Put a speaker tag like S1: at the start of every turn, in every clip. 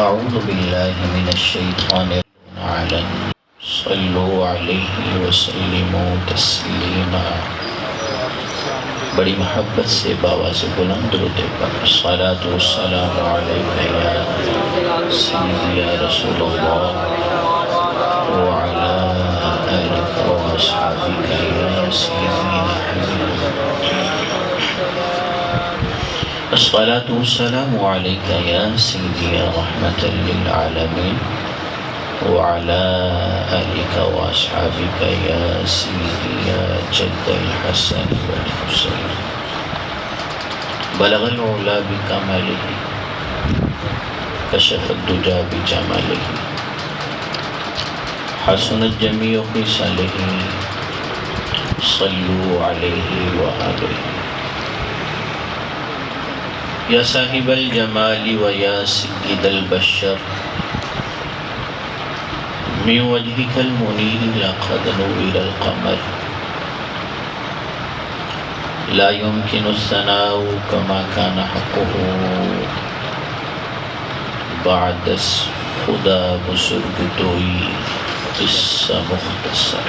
S1: أعوذ بالله من الشيطان الرجيم. صلوا عليه وسلموا تسلیما. بڑی محبت سے باواز بلند درود پاک. الصلاة والسلام علیک یا سیدی یا رسول اللہ وعلی آلک و اصحابک یا سیدی یا حبیب اللہ. الصلاة والسلام علیک یا سیدی یا رحمت للعالمین وعلى آلك وأصحابك يا سيدي يا جد الحسن والحسين. بلغ العلا بكماله كشف الدجى بجماله حسنت جميع خصاله. صلوا عليه وآله. يا صاحب الجمال ويا سيد البشر من وجهك المنير لقد نور القمر. لا يمكن الثناء كما كان حقه بعد خدا بزرگ دوئی قصہ مختصر.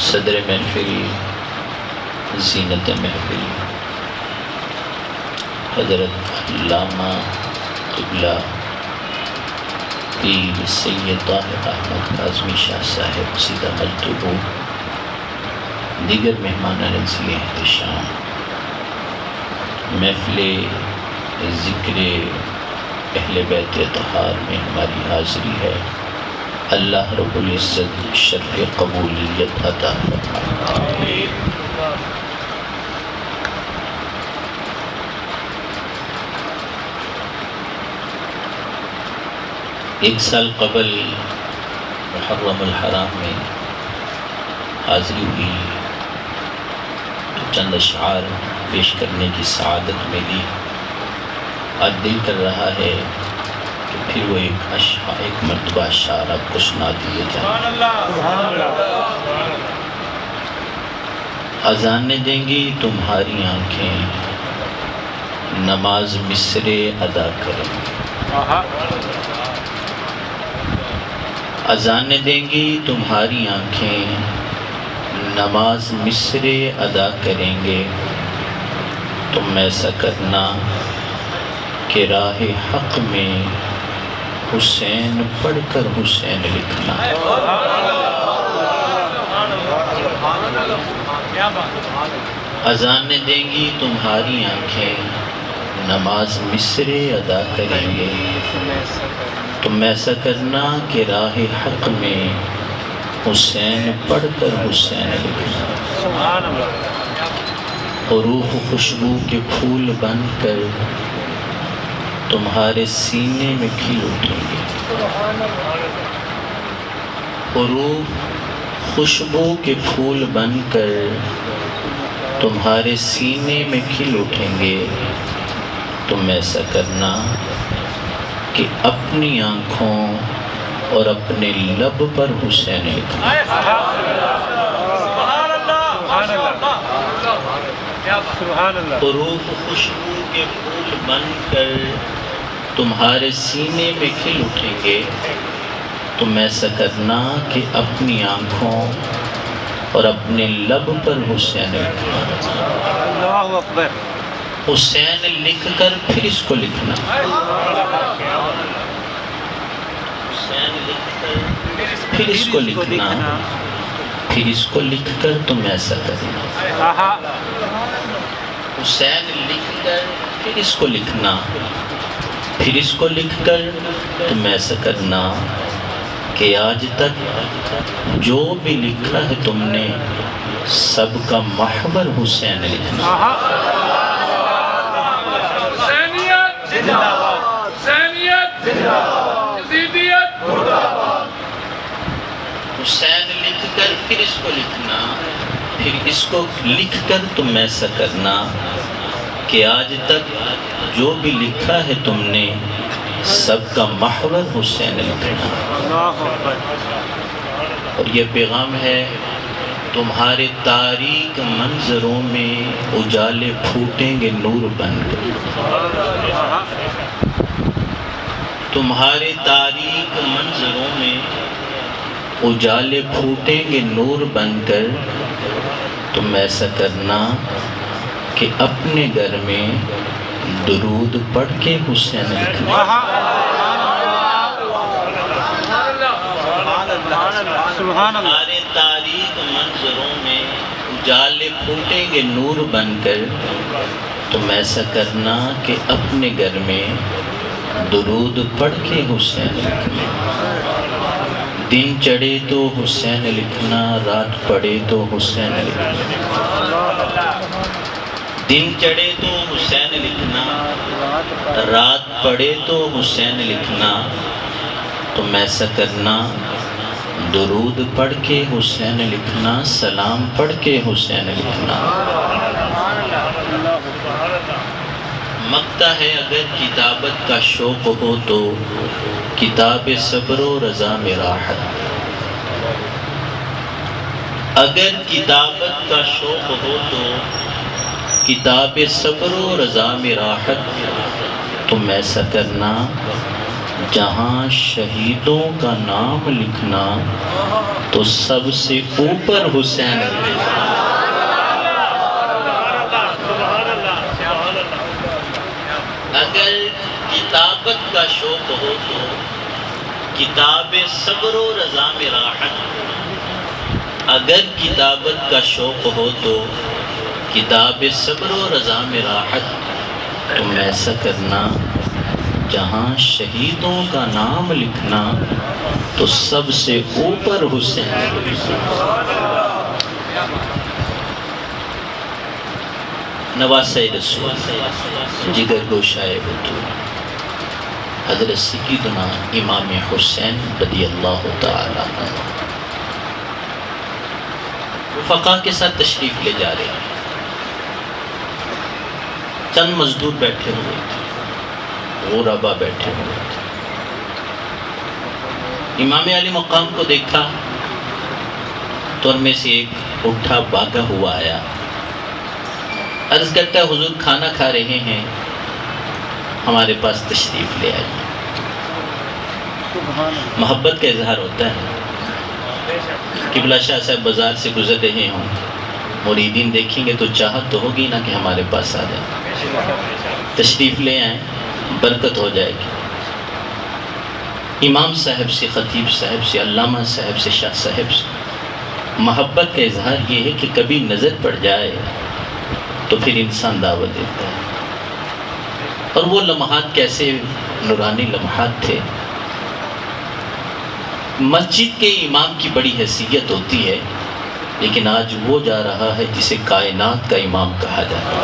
S1: صدر محفل زینت محفل حضرت علامہ قبلہ پیر سید طاہر احمد کاظمی شاہ صاحب سیدہ مجدبو، دیگر مہمانان عزیز احتشام، محفل ذکر اہل بیت اطہار میں ہماری حاضری ہے. اللہ رب العزت شرف قبولیت عطا فرمائے. ایک سال قبل محرم الحرام میں حاضری ہوئی تو چند اشعار پیش کرنے کی سعادت ملی. آج دل کر رہا ہے کہ پھر وہ ایک مرتبہ اشعار آپ کو سنا دیے جائیں. اذان دیں گی تمہاری آنکھیں، نماز مصرے ادا کریں. اذان دیں گی تمہاری آنکھیں، نماز مصرے ادا کریں گے. تم ایسا کرنا کہ راہ حق میں حسین پڑھ کر حسین لکھنا. اذان دیں گی تمہاری آنکھیں، نماز مصرے ادا کریں گے. تم ایسا کرنا کہ راہ حق میں حسین پڑھ کر حسین لکھنا. حروف خوشبو کے پھول بن کر تمہارے سینے میں کھل اٹھیں گے. حروف خوشبو کے پھول بن کر تمہارے سینے میں کھل اٹھیں گے. تم ایسا کرنا کہ اپنی آنکھوں اور اپنے لب پر حسین لکھنا. حروف خوشبو کے پھول بن کر تمہارے سینے میں کھل اٹھیں گے. تم ایسا کرنا کہ اپنی آنکھوں اور اپنے لب پر حسین لکھنا. اللہ اکبر. حسین لکھ کر پھر اس کو لکھنا. حسین لکھ کر پھر اس کو لکھنا. پھر اس کو لکھ کر تم ایسا کرنا. حسین لکھ کر پھر اس کو لکھنا. پھر اس کو لکھ کر تم ایسا کرنا کہ آج تک جو بھی لکھا ہے تم نے سب کا محور حسین لکھنا. حسین لکھ کر پھر اس کو لکھنا. پھر اس کو لکھ کر تم ایسا کرنا کہ آج تک جو بھی لکھا ہے تم نے سب کا محور حسین لکھنا. اور یہ پیغام ہے تمہارے تاریک منظروں میں اجالے پھوٹیں گے نور بن کر، تمہارے تاریک منظروں میں اجالے پھوٹیں گے نور بن کر، تم ایسا کرنا کہ اپنے گھر میں درود پڑھ کے حسین لکھنا۔ تمہارے تاریک منظروں میں اجالے پھوٹیں گے نور بن کر، تم ایسا کرنا کہ اپنے گھر میں درود پڑھ کے حسین لکھنا۔ دن چڑھے تو حسین لکھنا، رات پڑے تو حسین لکھنا۔ دن چڑھے تو حسین لکھنا، رات پڑے تو حسین لکھنا، تم ایسا کرنا درود پڑھ کے حسین لکھنا، سلام پڑھ کے حسین لکھنا۔ مقتا ہے اگر کتابت کا شوق ہو تو کتاب صبر و رضا میں راحت۔ اگر کتابت کا شوق ہو تو کتاب صبر و رضا میں راحت، تم ایسا کرنا جہاں شہیدوں کا نام لکھنا تو سب سے اوپر حسین لکھنا۔ اگر کتابت کا شوق ہو تو کتاب صبر و رضا میں راحت۔ اگر کتابت کا شوق ہو تو کتاب صبر و رضا میں راحت، تم ایسا کرنا جہاں شہیدوں کا نام لکھنا تو سب سے اوپر حسین لکھنا۔ نواسہ رسول جگر گوشائے وجود حضرت سیدنا امام حسین رضی اللہ تعالیٰ عنہ رفقا کے ساتھ تشریف لے جا رہے ہیں۔ چند مزدور بیٹھے ہوئے تھے، غربا بیٹھے ہوئے تھے۔ امام علی مقام کو دیکھا تو ان میں سے ایک اٹھا بھاگا ہوا آیا، عرض کرتا ہے حضور کھانا کھا رہے ہیں، ہمارے پاس تشریف لے آئیے۔ محبت کا اظہار ہوتا ہے۔ قبلہ شاہ صاحب بازار سے گزر رہے ہوں، مریدین دیکھیں گے تو چاہت تو ہوگی نا کہ ہمارے پاس آ جائے، تشریف لے آئیں، برکت ہو جائے گی۔ امام صاحب سے، خطیب صاحب سے، علامہ صاحب سے، شاہ صاحب سے محبت کا اظہار یہ ہے کہ کبھی نظر پڑ جائے تو پھر انسان دعوت دیتا ہے۔ اور وہ لمحات کیسے نورانی لمحات تھے۔ مسجد کے امام کی بڑی حیثیت ہوتی ہے، لیکن آج وہ جا رہا ہے جسے کائنات کا امام کہا جاتا ہے۔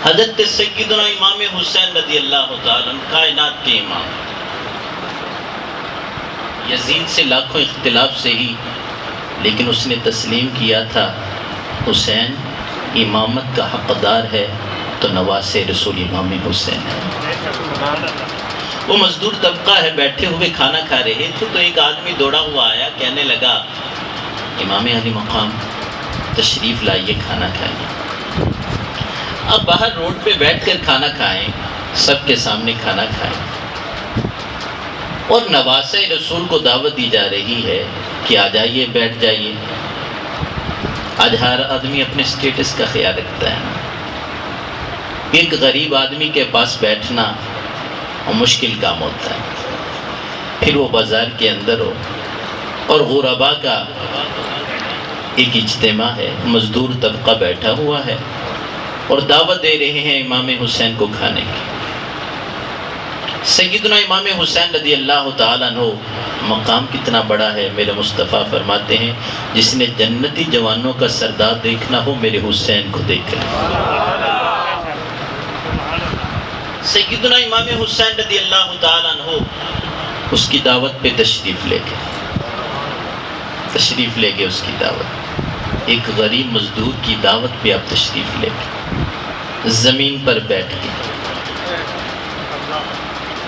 S1: حضرت سیدنا امام حسین رضی اللہ تعالیٰ عنہ کائنات کے امام، یزید سے لاکھوں اختلاف سے ہی، لیکن اس نے تسلیم کیا تھا حسین امامت کا حقدار ہے تو نواسہ رسول امام حسین ہے۔ وہ مزدور طبقہ ہے، بیٹھے ہوئے کھانا کھا رہے تھے تو ایک آدمی دوڑا ہوا آیا، کہنے لگا امام علی مقام تشریف لائیے، کھانا کھائیے۔ اب باہر روڈ پہ بیٹھ کر کھانا کھائیں، سب کے سامنے کھانا کھائیں، اور نواسہ رسول کو دعوت دی جا رہی ہے کہ آ جائیے، بیٹھ جائیے۔ آج ہر آدمی اپنے سٹیٹس کا خیال رکھتا ہے، ایک غریب آدمی کے پاس بیٹھنا مشکل کام ہوتا ہے، پھر وہ بازار کے اندر ہو اور غربا کا ایک اجتماع ہے، مزدور طبقہ بیٹھا ہوا ہے اور دعوت دے رہے ہیں امام حسین کو کھانے کی۔ سیدنا امام حسین رضی اللہ تعالیٰ عنہ مقام کتنا بڑا ہے، میرے مصطفیٰ فرماتے ہیں جس نے جنتی جوانوں کا سردار دیکھنا ہو میرے حسین کو دیکھ لے۔ سیدنا امام حسین رضی اللہ تعالیٰ عنہ اس کی دعوت پہ تشریف لے گئے اس کی دعوت، ایک غریب مزدور کی دعوت پہ آپ تشریف لے گئے، زمین پر بیٹھ کے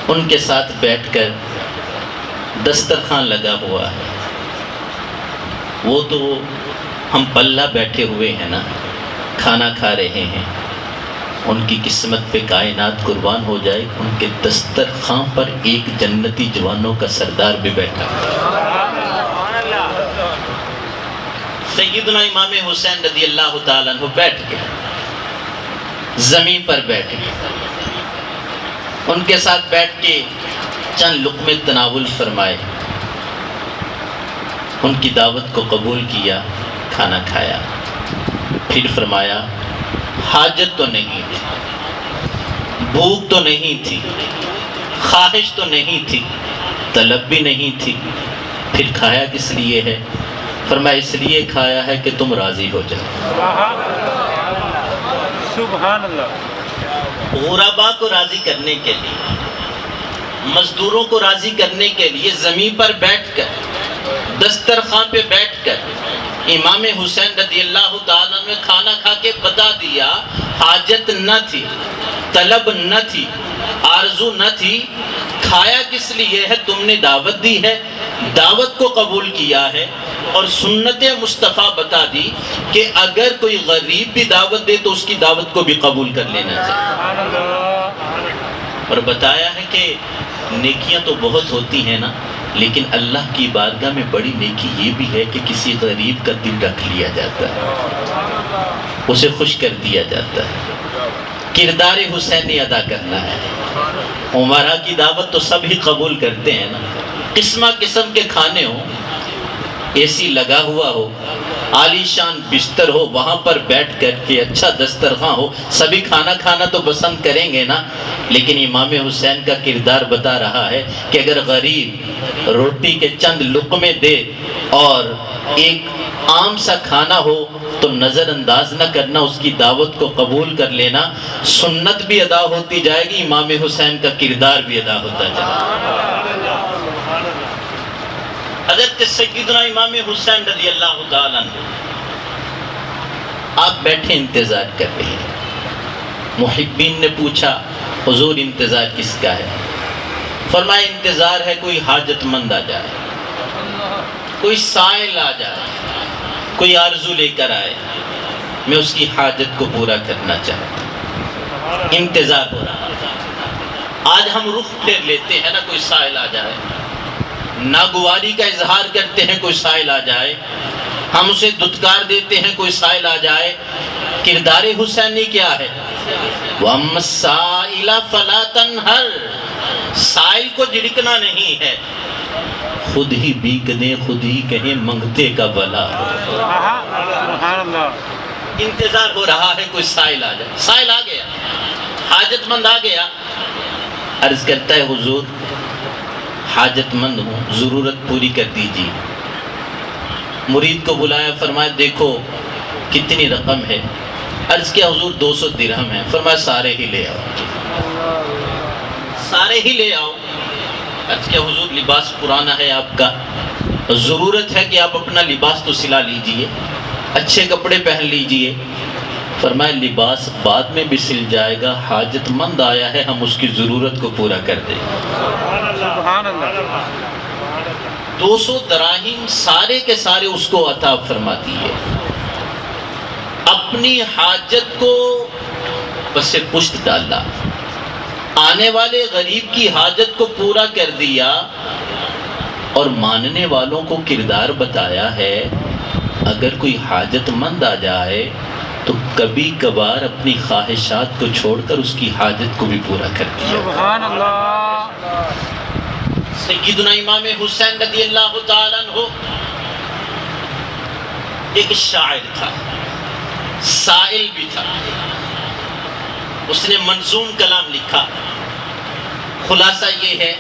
S1: ان کے ساتھ بیٹھ کر دسترخوان لگا ہوا ہے، وہ تو ہم پلہ بیٹھے ہوئے ہیں نا، کھانا کھا رہے ہیں، ان کی قسمت پہ کائنات قربان ہو جائے، ان کے دسترخوان پر ایک جنتی جوانوں کا سردار بھی بیٹھا۔ سیدنا امام حسین رضی اللہ تعالیٰ عنہ بیٹھ گئے، زمین پر بیٹھ گئے، ان کے ساتھ بیٹھ کے چند لقمے تناول فرمائے، ان کی دعوت کو قبول کیا، کھانا کھایا، پھر فرمایا حاجت تو نہیں تھی، بھوک تو نہیں تھی، خواہش تو نہیں تھی، طلب بھی نہیں تھی، پھر کھایا کس لیے ہے؟ فرمایا اس لیے کھایا ہے کہ تم راضی ہو جاؤ۔
S2: سبحان اللہ۔
S1: غربا کو راضی کرنے کے لیے، مزدوروں کو راضی کرنے کے لیے زمین پر بیٹھ کر، دسترخوان پہ بیٹھ کر امام حسین رضی اللہ تعالیٰ نے کھانا کھا کے بتا دیا حاجت نہ تھی، طلب نہ تھی، آرزو نہ تھی، کھایا کس لیے ہے؟ تم نے دعوت دی ہے، دعوت کو قبول کیا ہے، اور سنت مصطفیٰ بتا دی کہ اگر کوئی غریب بھی دعوت دے تو اس کی دعوت کو بھی قبول کر لینا چاہیے، اور بتایا ہے کہ نیکیاں تو بہت ہوتی ہیں نا، لیکن اللہ کی بارگاہ میں بڑی نیکی یہ بھی ہے کہ کسی غریب کا دل رکھ لیا جاتا ہے، اسے خوش کر دیا جاتا ہے، کردار حسینی ادا کرنا ہے۔ عمرہ کی دعوت تو سب ہی قبول کرتے ہیں نا، قسمہ قسم کے کھانے ہوں، اے سی لگا ہوا ہو، عالی شان بستر ہو، وہاں پر بیٹھ کر کے اچھا دسترخوان ہو، سبھی کھانا کھانا تو پسند کریں گے نا، لیکن امام حسین کا کردار بتا رہا ہے کہ اگر غریب روٹی کے چند لقمے دے اور ایک عام سا کھانا ہو تو نظر انداز نہ کرنا، اس کی دعوت کو قبول کر لینا، سنت بھی ادا ہوتی جائے گی، امام حسین کا کردار بھی ادا ہوتا جائے گا۔ حضرت سیدنا امام حسین رضی اللہ تعالیٰ عنہ آپ بیٹھے انتظار کر رہے ہیں، محبین نے پوچھا حضور انتظار کس کا ہے؟ فرمایا انتظار ہے کوئی حاجت مند آ جائے، کوئی سائل آ جائے، کوئی آرزو لے کر آئے، میں اس کی حاجت کو پورا کرنا چاہتا ہوں، انتظار ہو رہا ہے۔ آج ہم رخ پھیر لیتے ہیں نا، کوئی سائل آ جائے، ناگواری کا اظہار کرتے ہیں، کوئی سائل آ جائے، ہم اسے دھتکار دیتے ہیں، کوئی سائل آ جائے۔ کردار حسینی کیا ہے؟ وَأَمَّا السَّائِلَ فَلَا تَنْهَرْ، سائل کو جھڑکنا نہیں ہے، خود ہی بھیگ دیں، خود ہی کہیں منگتے کا بھلا۔
S2: سبحان اللہ۔
S1: انتظار ہو رہا ہے کوئی سائل آ جائے، سائل آ گیا، حاجت مند آ گیا، عرض کرتا ہے حضور حاجت مند ہوں، ضرورت پوری کر دیجیے۔ مرید کو بلایا، فرمایا دیکھو کتنی رقم ہے؟ عرض کیا حضور 200 درہم ہے۔ فرمایا سارے ہی لے آؤ، سارے ہی لے آؤ۔ عرض کیا حضور لباس پرانا ہے آپ کا، ضرورت ہے کہ آپ اپنا لباس تو سلا لیجئے، اچھے کپڑے پہن لیجئے۔ فرمایا لباس بعد میں بھی سل جائے گا، حاجت مند آیا ہے، ہم اس کی ضرورت کو پورا کر دیں گے۔
S2: سبحان اللہ۔
S1: 200 دراہم سارے کے سارے اس کو عطا فرما دیے، اپنی حاجت کو بس پشت ڈالا، آنے والے غریب کی حاجت کو پورا کر دیا، اور ماننے والوں کو کردار بتایا ہے اگر کوئی حاجت مند آ جائے تو کبھی کبھار اپنی خواہشات کو چھوڑ کر اس کی حاجت کو بھی پورا کر دیا۔
S2: سبحان اللہ۔
S1: سیدنا امام حسین رضی اللہ تعالیٰ عنہ ایک شاعر تھا، سائل بھی تھا، اس نے منظوم کلام لکھا۔ خلاصہ یہ ہے،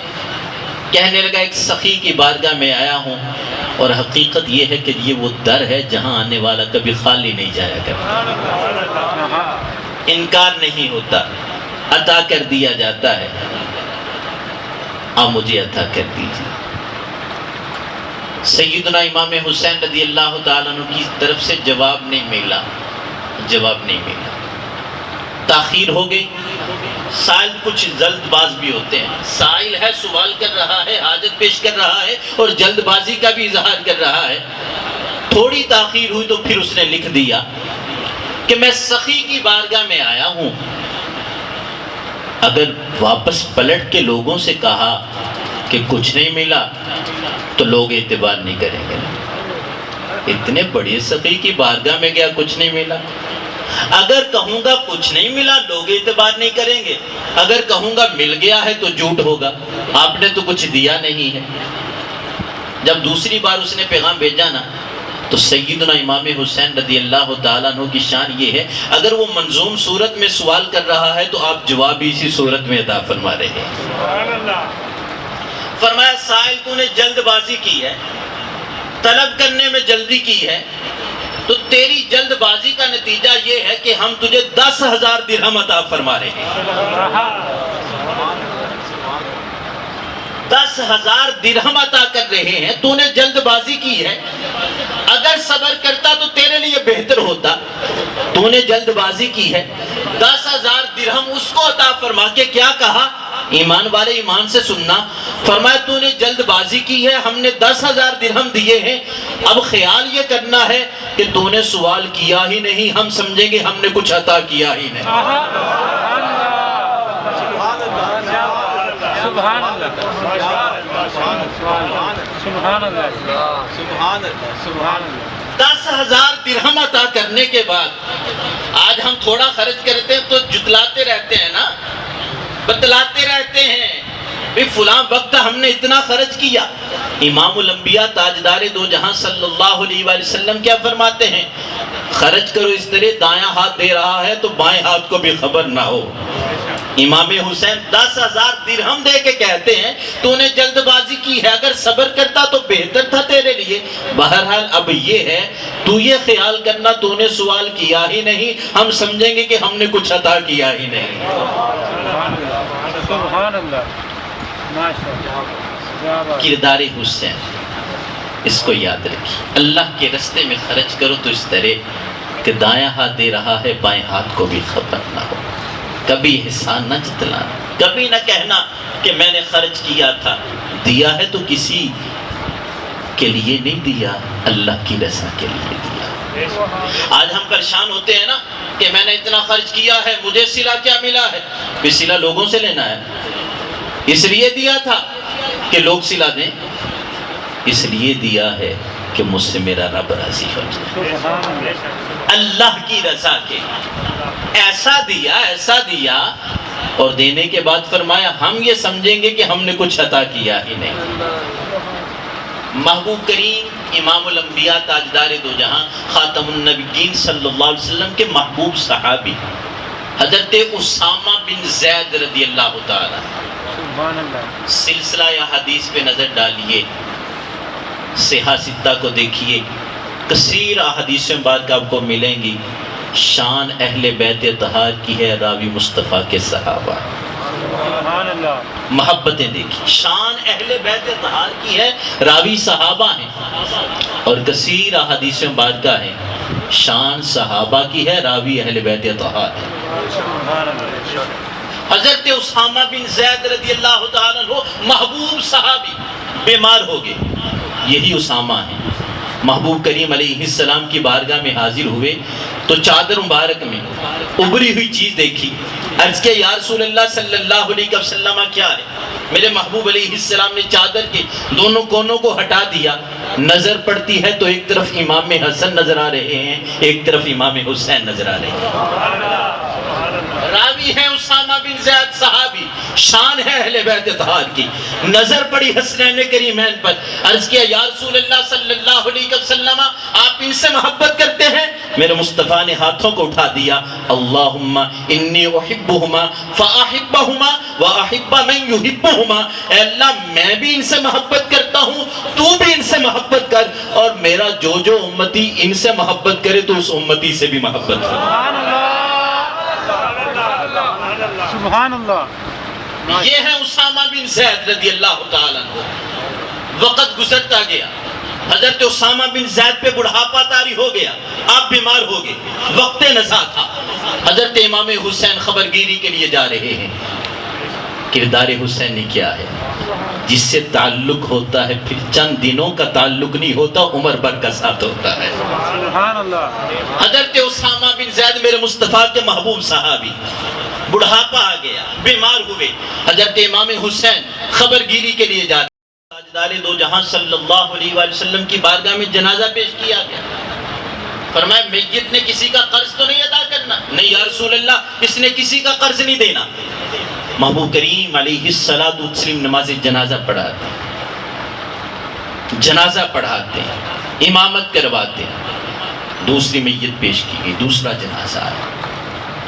S1: کہنے لگا ایک سخی کی بارگاہ میں آیا ہوں، اور حقیقت یہ ہے کہ یہ وہ در ہے جہاں آنے والا کبھی خالی نہیں جایا کرتا، انکار نہیں ہوتا، عطا کر دیا جاتا ہے، آپ مجھے عطا کر دیجیے۔ سیدنا امام حسین رضی اللہ تعالیٰ عنہ کی طرف سے جواب نہیں ملا، تاخیر ہو گئی۔ سائل کچھ جلد باز بھی ہوتے ہیں، سائل ہے سوال کر رہا ہے، حاجت پیش کر رہا ہے، اور جلد بازی کا بھی اظہار کر رہا ہے۔ تھوڑی تاخیر ہوئی تو پھر اس نے لکھ دیا کہ میں سخی کی بارگاہ میں آیا ہوں، اگر واپس پلٹ کے لوگوں سے کہا کہ کچھ نہیں ملا تو لوگ اعتبار نہیں کریں گے۔ اتنے بڑے سخی کی بارگاہ میں گیا، کچھ نہیں ملا۔ اگر کہوں گا کچھ نہیں ملا لوگ اعتبار نہیں کریں گے، اگر کہوں گا مل گیا ہے تو جھوٹ ہوگا، آپ نے تو کچھ دیا نہیں ہے۔ جب دوسری بار اس نے پیغام بھیجا نا تو سیدنا امام حسین رضی اللہ تعالیٰ عنہ کی شان یہ ہے، اگر وہ منظوم صورت میں سوال کر رہا ہے تو آپ جواب اسی صورت میں عطا فرما رہے ہیں۔ فرمایا سائل تو نے جلد بازی کی ہے، طلب کرنے میں جلدی کی ہے، تو تیری جلد بازی کا نتیجہ یہ ہے کہ ہم تجھے 10,000 درہم عطا فرما رہے ہیں۔ 10,000 درہم عطا کر رہے ہیں، تو نے جلد بازی کی ہے، اگر صبر کرتا تو تیرے لیے بہتر ہوتا، تو نے جلد بازی کی ہے۔ 10,000 درہم اس کو عطا فرما کے کیا کہا؟ ایمان والے ایمان سے سننا، فرمایا تو نے جلد بازی کی ہے، ہم نے 10,000 درہم دیے ہیں، اب خیال یہ کرنا ہے کہ تو نے سوال کیا ہی نہیں، ہم سمجھیں گے ہم نے کچھ عطا کیا ہی نہیں۔
S2: سبحان اللہ، سبحان اللہ، سبحان اللہ، سبحان اللہ۔
S1: 10,000 درہم عطا کرنے کے بعد آج ہم تھوڑا خرچ کرتے ہیں تو جتلاتے رہتے ہیں نا، بتلاتے رہتے ہیں بھی فلاں وقت ہم نے اتنا خرچ کیا۔ امام الانبیاء تاجدار دو جہاں صلی اللہ علیہ وآلہ وسلم کیا فرماتے ہیں؟ خرچ کرو اس طرح دایاں ہاتھ دے رہا ہے تو بائیں ہاتھ کو بھی خبر نہ ہو۔ امام حسین 10,000 درہم دے کے کہتے ہیں تو نے جلد بازی کی ہے، اگر صبر کرتا تو بہتر تھا تیرے لیے۔ بہرحال اب یہ ہے، تو یہ خیال کرنا تو نے سوال کیا ہی نہیں، ہم سمجھیں گے کہ ہم نے کچھ عطا کیا ہی نہیں۔
S2: سبحان اللہ، ماشاءاللہ۔
S1: کردار حسین، اس کو یاد رکھیے، اللہ کے راستے میں خرچ کرو تو اس طرح کہ دایاں ہاتھ دے رہا ہے بائیں ہاتھ کو بھی خبر نہ ہو۔ کبھی احسان نہ جتلانا، کبھی نہ کہنا کہ میں نے خرچ کیا تھا، دیا ہے تو کسی کے لیے نہیں دیا، اللہ کی رضا کے لیے دیا۔ آج ہم پریشان ہوتے ہیں نا کہ میں نے اتنا خرچ کیا ہے، مجھے صلہ کیا ملا ہے؟ بھی صلہ لوگوں سے لینا ہے، اس لیے دیا تھا کہ لوگ صلہ دیں، اس لیے دیا ہے کہ مجھ سے میرا رب راضی ہو جائے، اللہ کی رضا کے۔ ایسا دیا اور دینے کے بعد فرمایا ہم یہ سمجھیں گے کہ ہم نے کچھ عطا کیا ہی نہیں۔ محبوب کریم امام الانبیاء تاجدار دو جہاں خاتم النبیین صلی اللہ علیہ وسلم کے محبوب صحابی حضرت اسامہ بن زید رضی اللہ تعالی، سلسلہ یا حدیث پہ نظر ڈالیے، صحیح ستہ کو دیکھیے، کثیر احادیث بعد آپ کو ملیں گی۔ شان اہل بیت اطہار کی ہے، راوی مصطفیٰ کے صحابہ۔ محبتیں دیکھی، شان اہل بیت اطہار کی ہے، راوی صحابہ ہیں، اور کثیر احادیث بعد کا ہے، شان صحابہ کی ہے، راوی اہل بیت اطہار ہے۔ حضرت اسامہ بن زید رضی اللہ تعالیٰ عنہ محبوب صحابی بیمار ہو گئے، یہی اسامہ ہیں۔ محبوب کریم علیہ السلام کی بارگاہ میں حاضر ہوئے تو چادر مبارک میں ابری ہوئی چیز دیکھی، عرض کیا یا رسول اللہ صلی اللہ علیہ وسلم کیا ہے؟ میرے محبوب علیہ السلام نے چادر کے دونوں کونوں کو ہٹا دیا، نظر پڑتی ہے تو ایک طرف امام حسن نظر آ رہے ہیں، ایک طرف امام حسین نظر آ رہے ہیں۔ راوی ہے اسامہ بن زید صحابی، شان ہے اہل بیت اطہار کی، نظر پڑی حسنین کریمین پر، عرض کیا یا رسول اللہ صلی اللہ علیہ وسلم آپ ان سے محبت کرتے ہیں؟ میرے مصطفیٰ نے ہاتھوں کو اٹھا دیا، اللہم انی احبہما فاحبہما واحب من یحبہما، اے اللہ میں بھی ان سے محبت کرتا ہوں، تو بھی ان سے محبت کر، اور میرا جو امتی ان سے محبت کرے تو اس امتی سے بھی محبت کر۔
S2: سبحان اللہ۔
S1: یہ ہے اسامہ بن زید رضی اللہ تعالیٰ عنہ۔ وقت گزرتا گیا، حضرت اسامہ بن زید پہ بڑھاپا طاری ہو گیا، آپ بیمار ہو گئے، وقت نزا تھا، حضرت امام حسین خبرگیری کے لیے جا رہے ہیں۔ کردار حسینی کیا ہے؟ جس سے تعلق ہوتا ہے پھر چند دنوں کا تعلق نہیں ہوتا، عمر بھر کا ساتھ ہوتا ہے۔
S2: سبحان اللہ۔
S1: حضرت اسامہ بن زید میرے مصطفیٰ کے محبوب صحابی، بڑھاپا آ گیا، بیمار ہوئے، حضرت امام حسین خبر گیری کے لیے جاتے، تاجدار دو جہاں صلی اللہ علیہ وآلہ وسلم کی بارگاہ میں جنازہ پیش کیا گیا۔ فرمایا میت نے کسی کا قرض تو نہیں ادا کرنا؟ نہیں یا رسول اللہ، اس نے کسی کا قرض نہیں دینا۔ محبوب کریم علیہ الصلوۃ والسلام نماز جنازہ پڑھاتے، جنازہ پڑھاتے، امامت کرواتے، دوسری میت پیش کی گئی، دوسرا جنازہ آیا،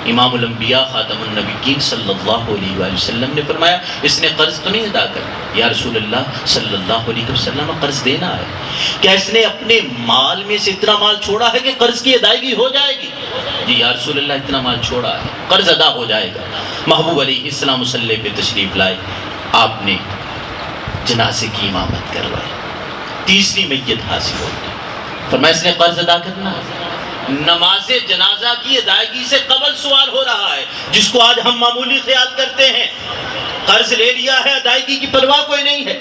S1: امام الانبیاء خاتم النبیین صلی اللہ علیہ وآلہ وسلم نے فرمایا اس نے قرض تو نہیں ادا کرنا؟ یا رسول اللہ صلی اللہ علیہ وسلم، قرض دینا ہے۔ کیا اس نے اپنے مال میں سے اتنا مال چھوڑا ہے کہ قرض کی ادائیگی ہو جائے گی؟ جی یا رسول اللہ اتنا مال چھوڑا ہے، قرض ادا ہو جائے گا۔ محبوب علیہ السلام مصلی پہ تشریف لائے، آپ نے جنازے کی امامت کروائی، تیسری میت حاصل ہو گئی، فرمایا اس نے قرض ادا کرنا ہے۔ نماز جنازہ کی ادائیگی سے قبل سوال ہو رہا ہے، جس کو آج ہم معمولی خیال کرتے ہیں، قرض لے لیا ہے، ادائیگی کی پرواہ کوئی نہیں ہے۔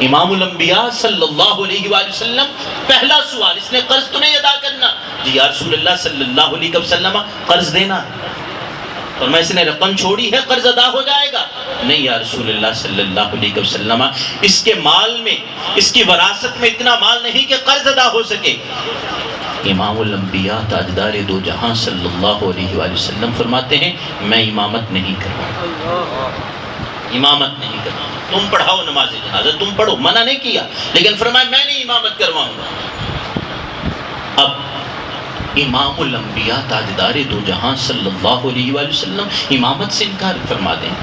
S1: امام الانبیاء صلی اللہ علیہ وآلہ وسلم پہلا سوال، اس نے قرض تو نہیں ادا کرنا؟ جی یا رسول اللہ صلی اللہ علیہ وسلم، قرض دینا ہے۔ اور میں اس نے رقم چھوڑی ہے، قرض ادا ہو جائے گا؟ نہیں یا رسول اللہ صلی اللہ علیہ وسلم، اس کے مال میں، اس کی وراثت میں اتنا مال نہیں کہ قرض ادا ہو سکے۔ امام الانبیاء تاجدار دو جہاں صلی اللہ علیہ وآلہ وسلم فرماتے ہیں میں امامت نہیں کرواؤں، امامت نہیں کرواؤں، تم پڑھاؤ نماز جنازہ، تم پڑھو، منع نہیں کیا، لیکن فرمایا میں نہیں امامت کرواؤں گا۔ اب امام الانبیاء تاجدار دو جہاں صلی اللہ علیہ وآلہ وسلم امامت سے انکار فرما دیں،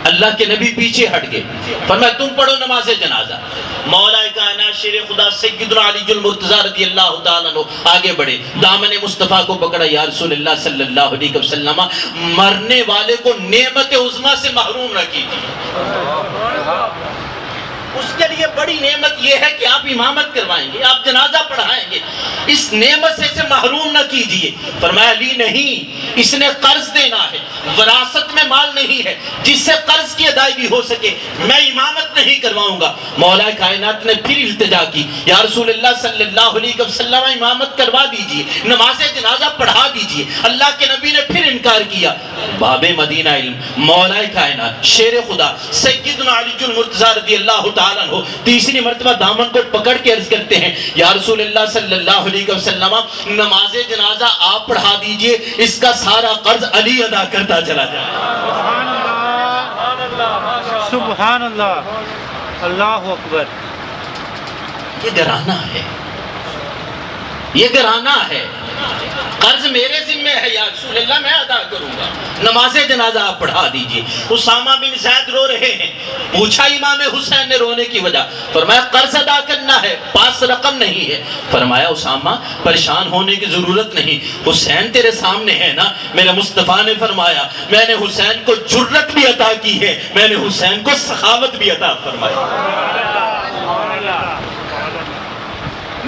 S1: اللہ کے نبی پیچھے ہٹ گئے، فرمایا تم پڑھو نماز جنازہ۔ مولا کائنات شیر خدا سیدنا علی المرتضیٰ رضی اللہ تعالیٰ عنہ آگے بڑھے، دامن مصطفیٰ کو پکڑا، یا رسول اللہ صلی اللہ علیہ وسلم، مرنے والے کو نعمت عظمیٰ سے محروم نہ کیجیے۔ اس کے لیے بڑی نعمت یہ ہے کہ آپ امامت کروائیں گے، آپ جنازہ پڑھائیں گے، اس نعمت سے محروم نہ کیجیے۔ فرمایا علی نہیں، اس نے قرض دینا ہے، وراثت میں مال نہیں ہے جس سے قرض کی ادائیگی ہو سکے، میں امامت نہیں کرواؤں گا۔ مولا کائنات نے پھر التجا کی، یا رسول اللہ صلی اللہ علیہ وسلم امامت کروا دیجیے، نماز جنازہ پڑھا دیجیے۔ اللہ کے نبی نے پھر انکار کیا۔ باب مدینہ علم، مولا کائنات شیر خدا سیدنا علی المرتضیٰ رضی اللہ تعالیٰ عنہ تیسری مرتبہ دامن کو پکڑ کے عرض کرتے ہیں، یا رسول اللہ صلی اللہ علیہ وسلم نماز جنازہ آپ پڑھا دیجئے، اس کا سارا قرض علی ادا کرتا چلا جائے۔
S2: سبحان اللہ، سبحان اللہ، اللہ اکبر۔
S1: یہ گھرانہ ہے، یہ گھرانہ ہے، قرض میرے ذمہ ہے، یا رسول اللہ میں ادا کروں گا، نماز جنازہ آپ پڑھا دیجئے۔ اسامہ بن زید رو رہے ہیں، پوچھا امام حسین نے رونے کی وجہ، فرمایا قرض ادا کرنا ہے، پاس رقم نہیں ہے۔ فرمایا اسامہ پریشان ہونے کی ضرورت نہیں، حسین تیرے سامنے ہے نا۔ میرے مصطفیٰ نے فرمایا میں نے حسین کو جرت بھی عطا کی ہے، میں نے حسین کو سخاوت بھی عطا فرمائی۔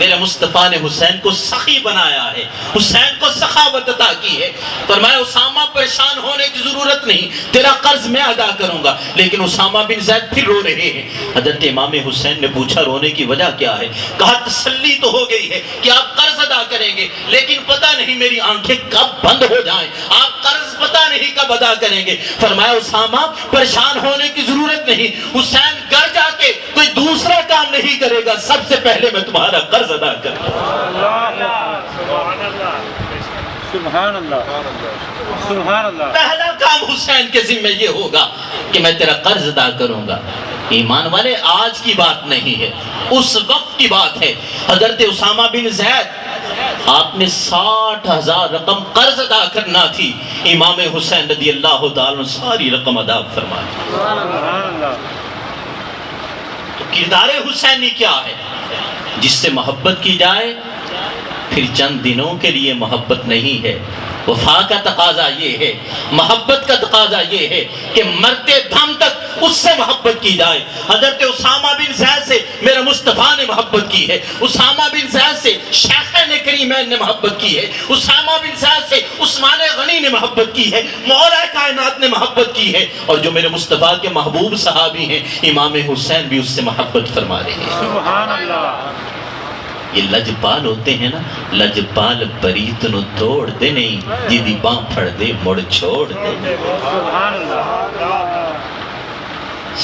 S1: میرے مصطفیٰ نے حسین کو سخی بنایا ہے، حسین کو سخاوت عطا کی ہے۔ فرمایا اسامہ پریشان ہونے کی ضرورت نہیں، تیرا قرض میں ادا کروں گا۔ لیکن اسامہ بن زید پھر رو رہے ہیں۔ حضرت امام حسین نے پوچھا رونے کی وجہ کیا ہے؟ کہا تسلی تو ہو گئی ہے کہ آپ قرض ادا کریں گے، لیکن پتہ نہیں میری آنکھیں کب بند ہو جائیں، آپ قرض پتہ نہیں کب ادا کریں گے۔ فرمایا اسامہ پریشان ہونے کی ضرورت نہیں، حسین گھر جا کے کوئی دوسرا کام نہیں کرے گا، سب سے پہلے میں تمہارا قرض ادا کروں گا۔
S2: سبحان اللہ، سبحان اللہ۔
S1: پہلا کام حسین کے ذمہ یہ ہوگا کہ میں تیرا قرض ادا کروں گا۔ ایمان والے آج کی بات نہیں ہے، اس وقت کی بات ہے۔ حضرت اسامہ بن زید آپ نے 60,000 رقم قرض ادا کرنا تھی، امام حسین رضی اللہ تعالیٰ نے ساری رقم ادا فرمائی۔
S2: سبحان اللہ۔
S1: تو کردار حسینی کیا ہے؟ جس سے محبت کی جائے، پھر چند دنوں کے لیے محبت نہیں ہے، وفا کا تقاضا یہ ہے، محبت کا تقاضا یہ ہے کہ مرتے دم تک اس سے محبت کی جائے۔ حضرت اسامہ بن زید سے میرے مصطفیٰ نے محبت کی ہے، اسامہ بن زید سے شیخین کریمین نے محبت کی ہے، اسامہ بن زید سے عثمان غنی نے محبت کی ہے، مولا کائنات نے محبت کی ہے، اور جو میرے مصطفیٰ کے محبوب صحابی ہیں امام حسین بھی اس سے محبت فرما رہے ہیں۔
S2: سبحان اللہ۔
S1: یہ لجپال ہوتے ہیں نا، لجپال پریت نو توڑ دے نہیں، جدی باں پھڑ دے مڑ چھوڑ دے۔
S2: سبحان اللہ۔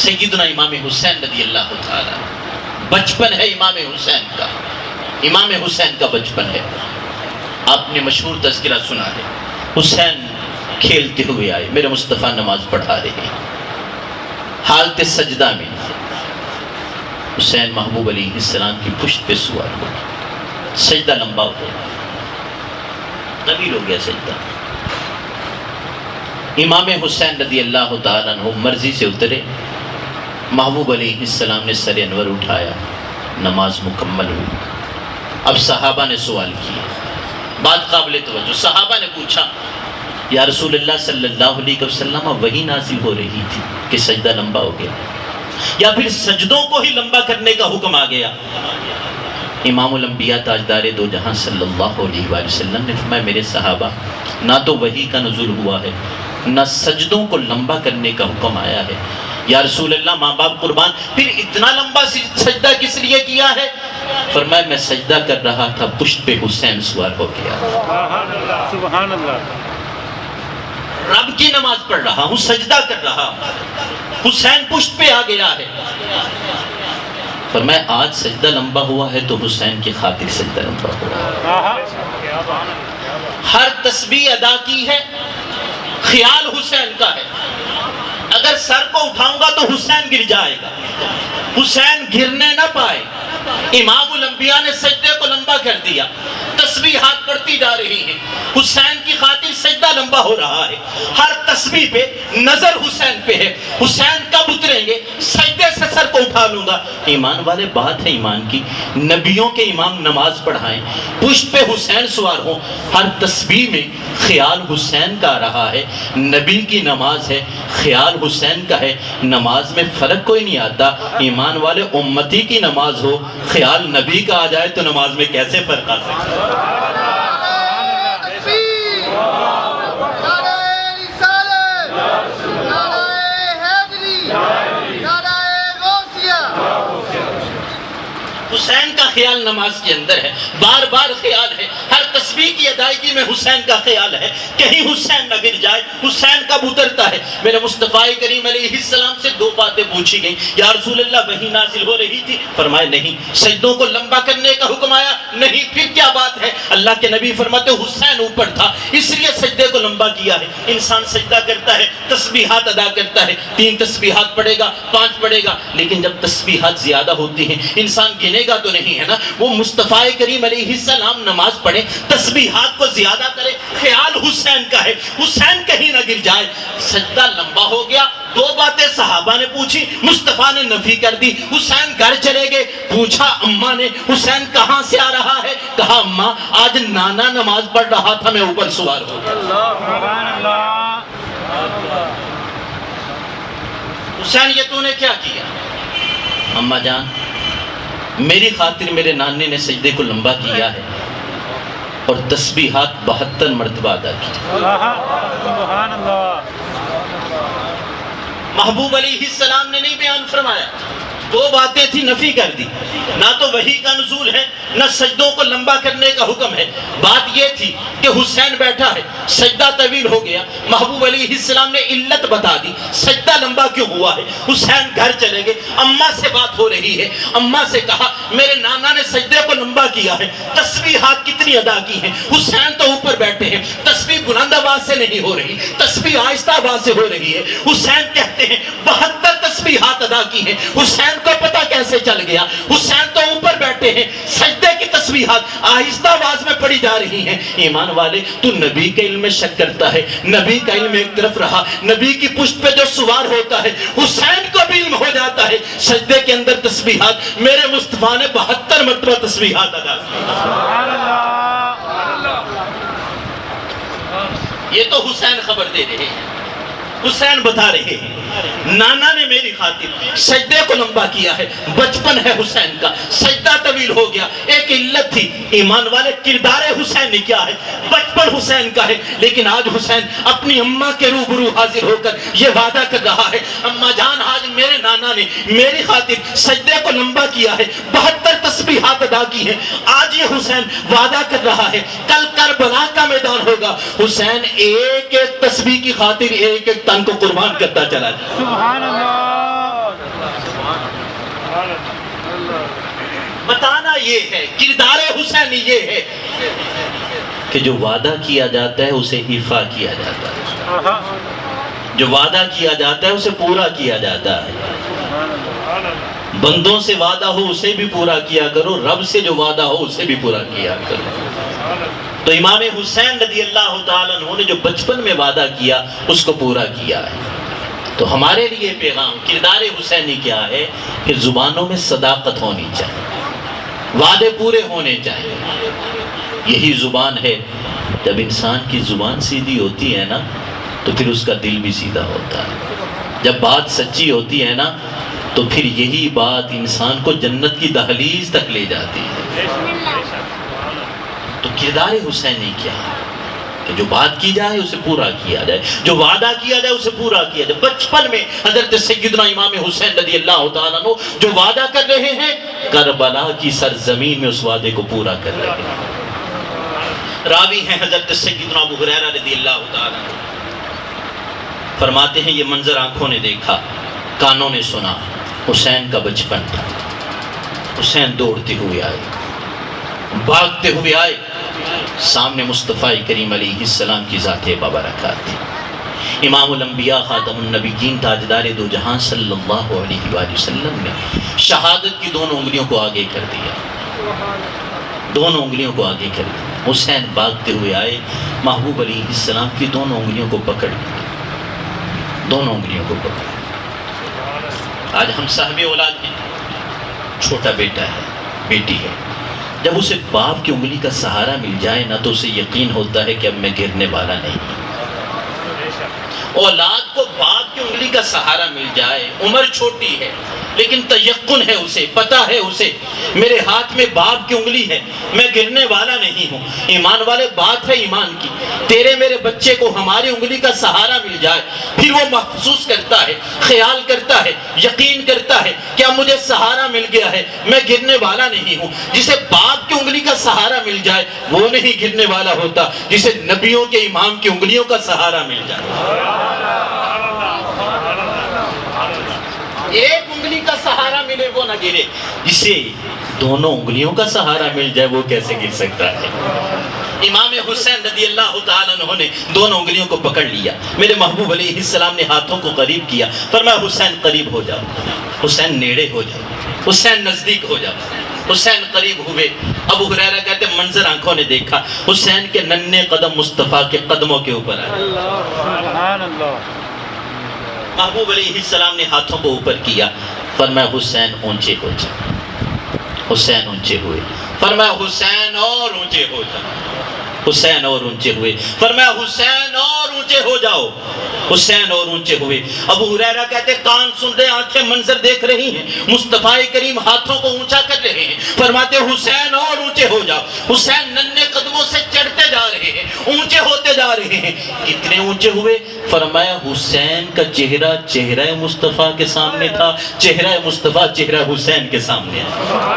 S1: سیدنا امام حسین رضی اللہ تعالیٰ، بچپن ہے امام حسین کا، امام حسین کا بچپن ہے۔ آپ نے مشہور تذکرہ سنا ہے، حسین کھیلتے ہوئے آئے، میرے مصطفیٰ نماز پڑھا رہے ہیں، حالت سجدہ میں حسین محبوب علیہ السلام کی پشت پہ سوار ہو گیا، سجدہ لمبا ہو گیا، طویل ہو گیا سجدہ۔ امام حسین رضی اللہ تعالیٰ عنہ مرضی سے اترے، محبوب علیہ السلام نے سر انور اٹھایا، نماز مکمل ہوئی۔ اب صحابہ نے سوال کیا، بات قابل توجہ، صحابہ نے پوچھا یا رسول اللہ صلی اللہ علیہ وسلم وہی نازل ہو رہی تھی کہ سجدہ لمبا ہو گیا، یا پھر سجدوں کو ہی لمبا کرنے کا حکم آ گیا؟ امام الانبیاء تاجدار دو جہاں صلی اللہ علیہ وآلہ وسلم نے فرمایا میرے صحابہ، نہ تو وحی کا نزول ہوا ہے، نہ سجدوں کو لمبا کرنے کا حکم آیا ہے۔ یا رسول اللہ ماں باپ قربان، پھر اتنا لمبا سجدہ کس لیے کیا ہے؟ فرمایا میں سجدہ کر رہا تھا، پشت پہ حسین سوار ہو گیا۔
S2: سبحان اللہ۔
S1: رب کی نماز پڑھ رہا ہوں، سجدہ کر رہا ہوں، حسین پشت پہ آ گیا ہے۔ فرمایا آج سجدہ لمبا ہوا ہے تو حسین کی خاطر سجدہ لمبا ہوا ہے۔ ہر تسبیح ادا کی ہے، خیال حسین کا ہے، اگر سر کو اٹھاؤں گا تو حسین گر جائے گا، حسین گرنے نہ پائے۔ امام الانبیاء نے سجدے کو لمبا کر دیا، تسبیحات پڑھتی جا رہی ہیں، حسین کی خاطر سجدہ لمبا ہو رہا ہے، ہر تسبیح پہ نظر حسین پہ ہے، حسین کب اتریں گے، سجدے سے سر کو اٹھا لوں گا۔ ایمان والے بات ہے ایمان کی، نبیوں کے امام نماز پڑھائیں، پشت پہ حسین سوار ہوں، ہر تسبیح میں خیال حسین کا آ رہا ہے۔ نبی کی نماز ہے، خیال حسین کا ہے، نماز میں فرق کوئی نہیں آتا۔ ایمان والے امتی کی نماز ہو، خیال نبی کا آ جائے تو نماز میں کیسے فرق آ سکتا ہے؟ حسین کا خیال نماز کے اندر ہے، بار بار خیال ہے، ہر تسبیح کی ادائیگی میں حسین کا خیال ہے، کہیں حسین نہ گر جائے۔ حسین کب اترتا ہے؟ میرے مصطفیٰ کریم علیہ السلام سے دو باتیں پوچھی گئیں، یا رسول اللہ وحی نازل ہو رہی تھی؟ فرمایا نہیں۔ سجدوں کو لمبا کرنے کا حکم آیا؟ نہیں۔ پھر کیا بات ہے؟ اللہ کے نبی فرماتے حسین اوپر تھا اس لیے سجدے کو لمبا کیا ہے۔ انسان سجدہ کرتا ہے، تسبیحات ادا کرتا ہے، 3 تسبیحات پڑھے گا، 5 پڑھے گا، لیکن جب تسبیحات زیادہ ہوتی ہیں انسان گنے گا تو نہیں ہے نا۔ وہ مصطفیٰ کریم علیہ السلام نماز پڑھے، تسبیحات کو زیادہ کرے، خیال حسین کا ہے، حسین کہیں نہ گر جائے۔ سجدہ لمبا ہو گیا، 2 باتیں صحابہ نے پوچھی، مصطفیٰ نے نفی کر دی۔ حسین گھر چلے گئے، پوچھا اماں نے حسین کہاں سے آ رہا ہے؟ کہا اماں آج نانا نماز پڑھ رہا تھا، میں اوپر سوار ہو گیا۔ حسین یہ تو نے کیا کیا؟ اماں جان میری خاطر میرے نانے نے سجدے کو لمبا کیا ہے اور تسبیحات 72 مرتبہ ادا کی۔
S2: سبحان اللہ۔
S1: محبوب علیہ السلام نے نہیں بیان فرمایا، 2 باتیں تھی نفی کر دی، نہ تو وحی کا نزول ہے نہ سجدوں کو لمبا کرنے کا حکم ہے۔ بات یہ تھی کہ حسین بیٹھا ہے، سجدہ طویل ہو گیا، محبوب علیہ السلام نے علت بتا دی سجدہ لمبا کیوں ہوا ہے۔ حسین گھر چلے گئے، اماں سے بات ہو رہی ہے، اماں سے کہا میرے نانا نے سجدے کو لمبا کیا ہے، تسبیحات کتنی ادا کی ہیں؟ حسین تو اوپر بیٹھے ہیں، تسبیح بلند آواز سے نہیں ہو رہی، تسبیح آہستہ آواز سے ہو رہی ہے۔ حسین کہتے ہیں 72 تسبیحات ادا کی ہیں۔ حسین کو پتہ کیسے چل گیا؟ حسین تو اوپر بیٹھے ہیں، سجدے کی تسبیحات آہستہ آواز میں پڑھی جا رہی ہیں۔ ایمان والے تو نبی کے علم میں شک کرتا ہے، نبی کا علم ایک طرف رہا، نبی کی پشت پہ جو سوار ہوتا ہے حسین کو بھی علم ہو جاتا ہے سجدے کے اندر تسبیحات میرے مصطفیٰ نے 72 مرتبہ تسبیحات ادا کی۔ یہ تو حسین خبر دے رہے ہیں، حسین بتا رہے ہیں نانا نے میری خاطر سجدے کو لمبا کیا ہے، بچپن ہے حسین کا، سجدہ طویل ہو گیا، ایک علت تھی ایمان والے، کردار حسین نے کیا ہے، بچپن حسین کا ہے، لیکن آج حسین اپنی اماں کے روبرو حاضر ہو کر یہ وعدہ کر رہا ہے، اماں جان آج میرے نانا نے میری خاطر سجدے کو لمبا کیا ہے، 72 تسبیحات ادا کی ہیں، آج یہ حسین وعدہ کر رہا ہے کل کربلا کا میدان ہوگا، حسین ایک ایک تسبیح کی خاطر ایک ایک تن کو قربان کرتا چلا جائے۔
S2: سبحان اللہ۔
S1: بتانا یہ ہے، کردار حسین یہ ہے کہ جو وعدہ کیا جاتا ہے اسے ایفا کیا جاتا ہے، جو وعدہ کیا جاتا ہے اسے پورا کیا جاتا ہے۔ بندوں سے وعدہ ہو اسے بھی پورا کیا کرو، رب سے جو وعدہ ہو اسے بھی پورا کیا کرو۔ تو امام حسین رضی اللہ تعالیٰ عنہ نے جو بچپن میں وعدہ کیا اس کو پورا کیا ہے۔ تو ہمارے لیے پیغام کردار حسینی کیا ہے کہ زبانوں میں صداقت ہونی چاہیے، وعدے پورے ہونے چاہیے۔ یہی زبان ہے، جب انسان کی زبان سیدھی ہوتی ہے نا تو پھر اس کا دل بھی سیدھا ہوتا ہے، جب بات سچی ہوتی ہے نا تو پھر یہی بات انسان کو جنت کی دہلیز تک لے جاتی ہے۔ تو کردار حسینی کیا ہے کہ جو بات کی جائے اسے پورا کیا جائے، جو وعدہ کیا جائے اسے پورا کیا جائے۔ بچپن میں حضرت سیدنا امام حسین رضی اللہ تعالیٰ عنہ جو وعدہ کر رہے ہیں کربلا کی سرزمین میں اس وعدے کو پورا کر رہے ہیں۔ راوی ہیں حضرت سیدنا ابو ہریرہ رضی اللہ تعالیٰ عنہ، فرماتے ہیں یہ منظر آنکھوں نے دیکھا، کانوں نے سنا، حسین کا بچپن تھا۔ حسین دوڑتے ہوئے آئے، بھاگتے ہوئے آئے، سامنے مصطفیٰ کریم علیہ السلام کی ذات بابرکات تھی۔ امام الانبیاء خاتم النبیین تاجدار دو جہاں صلی اللہ علیہ وآلہ وسلم نے شہادت کی دونوں انگلیوں کو آگے کر دیا، دونوں انگلیوں کو آگے کر دیا۔ حسین بھاگتے ہوئے آئے، محبوب علیہ السلام کی دونوں انگلیوں کو پکڑ لیا، دونوں انگلیوں کو پکڑ۔ آج ہم صاحب اولاد ہیں، چھوٹا بیٹا ہے، بیٹی ہے، جب اسے باپ کی انگلی کا سہارا مل جائے نا تو اسے یقین ہوتا ہے کہ اب میں گرنے والا نہیں۔ اولاد کو باپ کی انگلی کا سہارا مل جائے، عمر چھوٹی ہے لیکن تیقن ہے اسے، پتہ ہے اسے میرے ہاتھ میں باپ کی انگلی ہے، میں گرنے والا نہیں ہوں۔ ایمان والے بات ہے ایمان کی، تیرے میرے بچے کو ہماری انگلی کا سہارا مل جائے، پھر وہ محسوس کرتا ہے، خیال کرتا ہے، یقین کرتا ہے کہ اب مجھے سہارا مل گیا ہے، میں گرنے والا نہیں ہوں۔ جسے باپ کی انگلی کا سہارا مل جائے وہ نہیں گرنے والا ہوتا، جسے نبیوں کے امام کی انگلیوں کا سہارا مل جائے۔ ایک انگلی کا سہارا ملے وہ نہ گرے، جسے دونوں انگلیوں کا سہارا مل جائے وہ کیسے گر سکتا ہے؟ امام حسین رضی اللہ تعالیٰ عنہ نے دونوں انگلیوں کو پکڑ لیا، میرے محبوب علیہ السلام نے ہاتھوں کو قریب کیا، فرمایا حسین قریب ہو جاؤ، حسین نیڑے ہو جاؤ، حسین نزدیک ہو جاؤ۔ حسین قریب ہوئے، ابو ہریرہ کہتے ہیں منظر آنکھوں نے دیکھا، حسین کے ننھے قدم مصطفیٰ کے قدموں کے اوپر آئے۔
S2: سبحان اللہ۔
S1: محبوب علیہ السلام نے ہاتھوں کو اوپر کیا، فرمایا حسین اونچے ہو جا۔ حسین اونچے ہوئے، فرمایا حسین اور اونچے ہو جا۔ حسین اور اونچے ہوئے، فرمایا حسین اور اونچے ہو جاؤ۔ حسین اور اونچے ہوئے۔ ابو ہریرہ کہتے کان سن رہے، آنکھیں منظر دیکھ رہی ہیں، مصطفیٰ کریم ہاتھوں کو اونچا کر رہے ہیں، فرماتے حسین اور اونچے ہو جاؤ۔ حسین ننھے قدموں سے چڑھتے جا رہے ہیں، اونچے ہوتے جا رہے ہیں۔ کتنے اونچے ہوئے؟ فرمایا حسین کا چہرہ چہرہ مصطفیٰ کے سامنے تھا، چہرہ مصطفیٰ چہرہ حسین کے سامنے تھا۔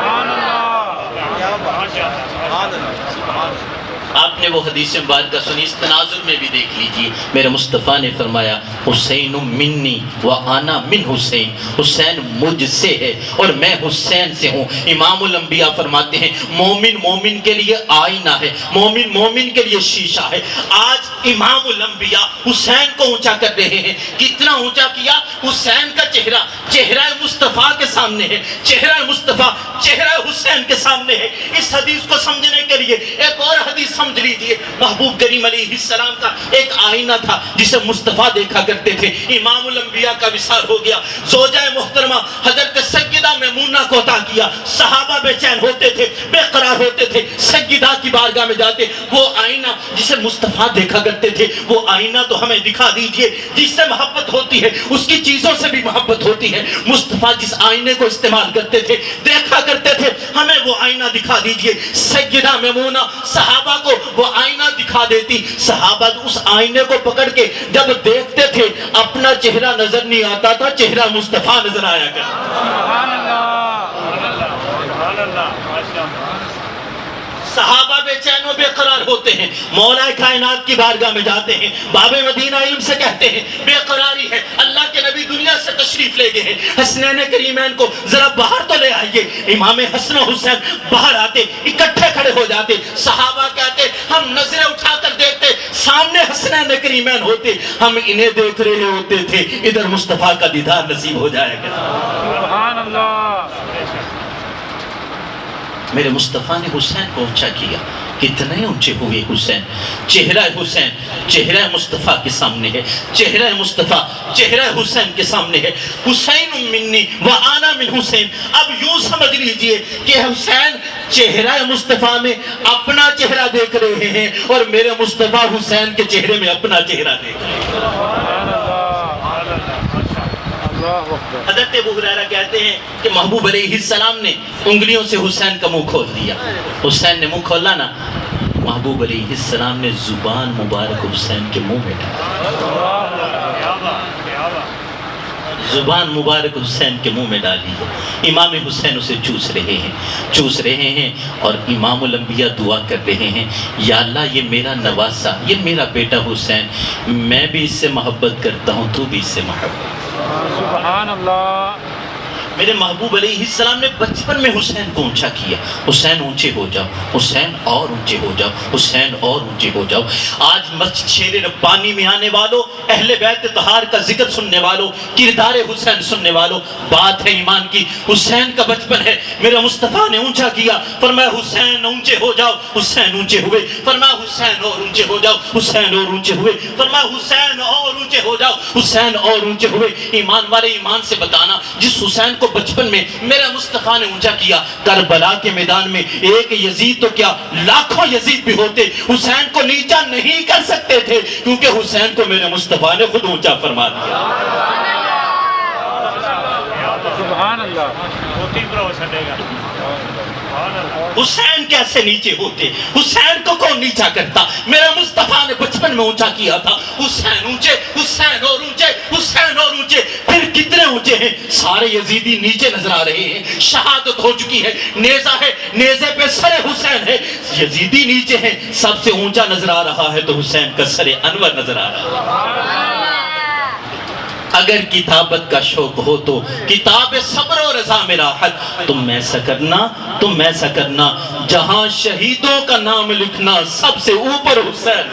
S1: آپ نے وہ حدیث مبارکہ سنی، اس تناظر میں بھی دیکھ لیجئے، میرے مصطفیٰ نے فرمایا حسین منی وانا من حسین، حسین مجھ سے ہے اور میں حسین سے ہوں۔ امام الانبیاء فرماتے ہیں مومن مومن کے لیے آئینہ ہے، مومن مومن کے لیے شیشہ ہے۔ آج امام الانبیاء حسین کو اونچا کر رہے ہیں، کتنا اونچا کیا؟ حسین کا چہرہ چہرہ مصطفیٰ کے سامنے ہے، چہرہ مصطفیٰ چہرہ حسین کے سامنے ہے۔ اس حدیث کو سمجھنے کے لیے ایک اور حدیث سمجھ لیجئے، محبوب کریم علیہ السلام کا ایک آئینہ تھا جسے مصطفیٰ دیکھا کرتے تھے۔ امام الانبیاء کا وصال ہو گیا، زوجہ محترمہ حضرت سیدہ سیدہ میمونہ کو عطا کیا. صحابہ بے چین ہوتے تھے, بے قرار ہوتے تھے, سیدہ کی بارگاہ میں جاتے. وہ آئینہ جسے مصطفیٰ دیکھا کرتے تھے, وہ آئینہ تو ہمیں دکھا دیجئے. جس سے محبت ہوتی ہے اس کی چیزوں سے بھی محبت ہوتی ہے. مصطفیٰ جس آئینے کو استعمال کرتے تھے, دیکھا کرتے تھے, ہمیں وہ آئینہ دکھا دیجئے. سیدہ میمونہ صحابہ کو وہ آئینہ دکھا دیتی. صحابہ اس آئینے کو پکڑ کے جب دیکھتے تھے اپنا چہرہ نظر نہیں آتا تھا, چہرہ مصطفیٰ نظر آیا کرتا.
S2: سبحان اللہ, سبحان اللہ, ماشاءاللہ.
S1: صحابہ بے چین و بے قرار ہوتے ہیں, مولا کائنات کی بارگاہ میں جاتے ہیں, باب مدینہ علم سے کہتے ہیں بے قراری ہے, اللہ کے نبی دنیا سے تشریف لے گئے ہیں, حسنین کریمین کو ذرا باہر تو لے آئیے. امام حسن و حسین باہر آتے, اکٹھے کھڑے ہو جاتے. صحابہ کہتے ہم نظریں اٹھا کر دیکھتے, سامنے حسنین کریمین ہوتے, ہم انہیں دیکھ رہے ہوتے تھے, ادھر مصطفیٰ کا دیدار نصیب ہو جائے گا.
S2: سبحان اللہ.
S1: میرے مصطفیٰ نے حسین کو اونچا کیا. کتنے اونچے ہوئے حسین. چہرہ حسین چہرہ مصطفیٰ کے سامنے ہے, چہرہ مصطفیٰ چہرہ حسین کے سامنے ہے. حسین منی وانا من حسین. اب یوں سمجھ لیجئے کہ حسین چہرہ مصطفیٰ میں اپنا چہرہ دیکھ رہے ہیں اور میرے مصطفیٰ حسین کے چہرے میں اپنا چہرہ دیکھ رہے ہیں. حضرت ابو ہریرہ کہتے ہیں کہ محبوب علیہ السلام نے انگلیوں سے حسین کا منہ کھول دیا. حسین نے منہ کھولا نا, محبوب علیہ السلام نے زبان مبارک حسین کے منہ میں ڈالی. زبان مبارک حسین کے منہ میں ڈالی. امام حسین اسے چوس رہے ہیں اور امام الانبیاء دعا کر رہے ہیں, یا اللہ یہ میرا نواسا, یہ میرا بیٹا حسین, میں بھی اس سے محبت کرتا ہوں, تو بھی اس سے محبت.
S2: سبحان اللہ.
S1: میرے محبوب علیہ السلام نے بچپن میں حسین کو اونچا کیا. حسین اونچے ہو جاؤ, حسین اور اونچے ہو جاؤ, حسین اور اونچے ہو جاؤ. آج مسجد شیر ربانی میں آنے والوں, اہل بیت طہار کا ذکر سننے والوں, کردار حسین سننے والوں, بات ہے ایمان کی. حسین کا بچپن ہے, میرے مصطفیٰ نے اونچا کیا. فرمایا حسین اونچے ہو جاؤ, حسین اونچے ہوئے. فرمایا حسین اور اونچے ہو جاؤ, حسین اور اونچے ہوئے. فرمایا حسین اور اونچے ہو جاؤ, حسین اور اونچے ہوئے. ایمان والے ایمان سے بتانا, جس حسین کو بچپن میں میرے مصطفیٰ نے اونچا کیا, کربلا کے میدان میں ایک یزید تو کیا لاکھوں یزید بھی ہوتے, حسین کو نیچا نہیں کر سکتے تھے, کیونکہ حسین کو میرے مصطفیٰ نے خود اونچا فرما دیا.
S2: سبحان اللہ. ہوتی برو چھڑے گا.
S1: حسین کیسے نیچے ہوتے, حسین کو کون نیچا کرتا. میرا مصطفیٰ نے بچپن میں اونچا کیا تھا. حسین اونچے, حسین اور اونچے, حسین اور اونچے. پھر کتنے اونچے ہیں, سارے یزیدی نیچے نظر آ رہے ہیں. شہادت ہو چکی ہے, نیزہ ہے, نیزے پہ سر حسین ہے, یزیدی نیچے ہیں. سب سے اونچا نظر آ رہا ہے تو حسین کا سر انور نظر آ رہا ہے. اگر کتابت کا شوق ہو تو کتاب صبر و رضا میں راحت. تم ایسا کرنا, جہاں شہیدوں کا نام لکھنا, سب سے اوپر حسین.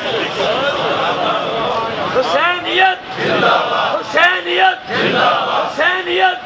S2: حسینیت حسینیت حسینیت.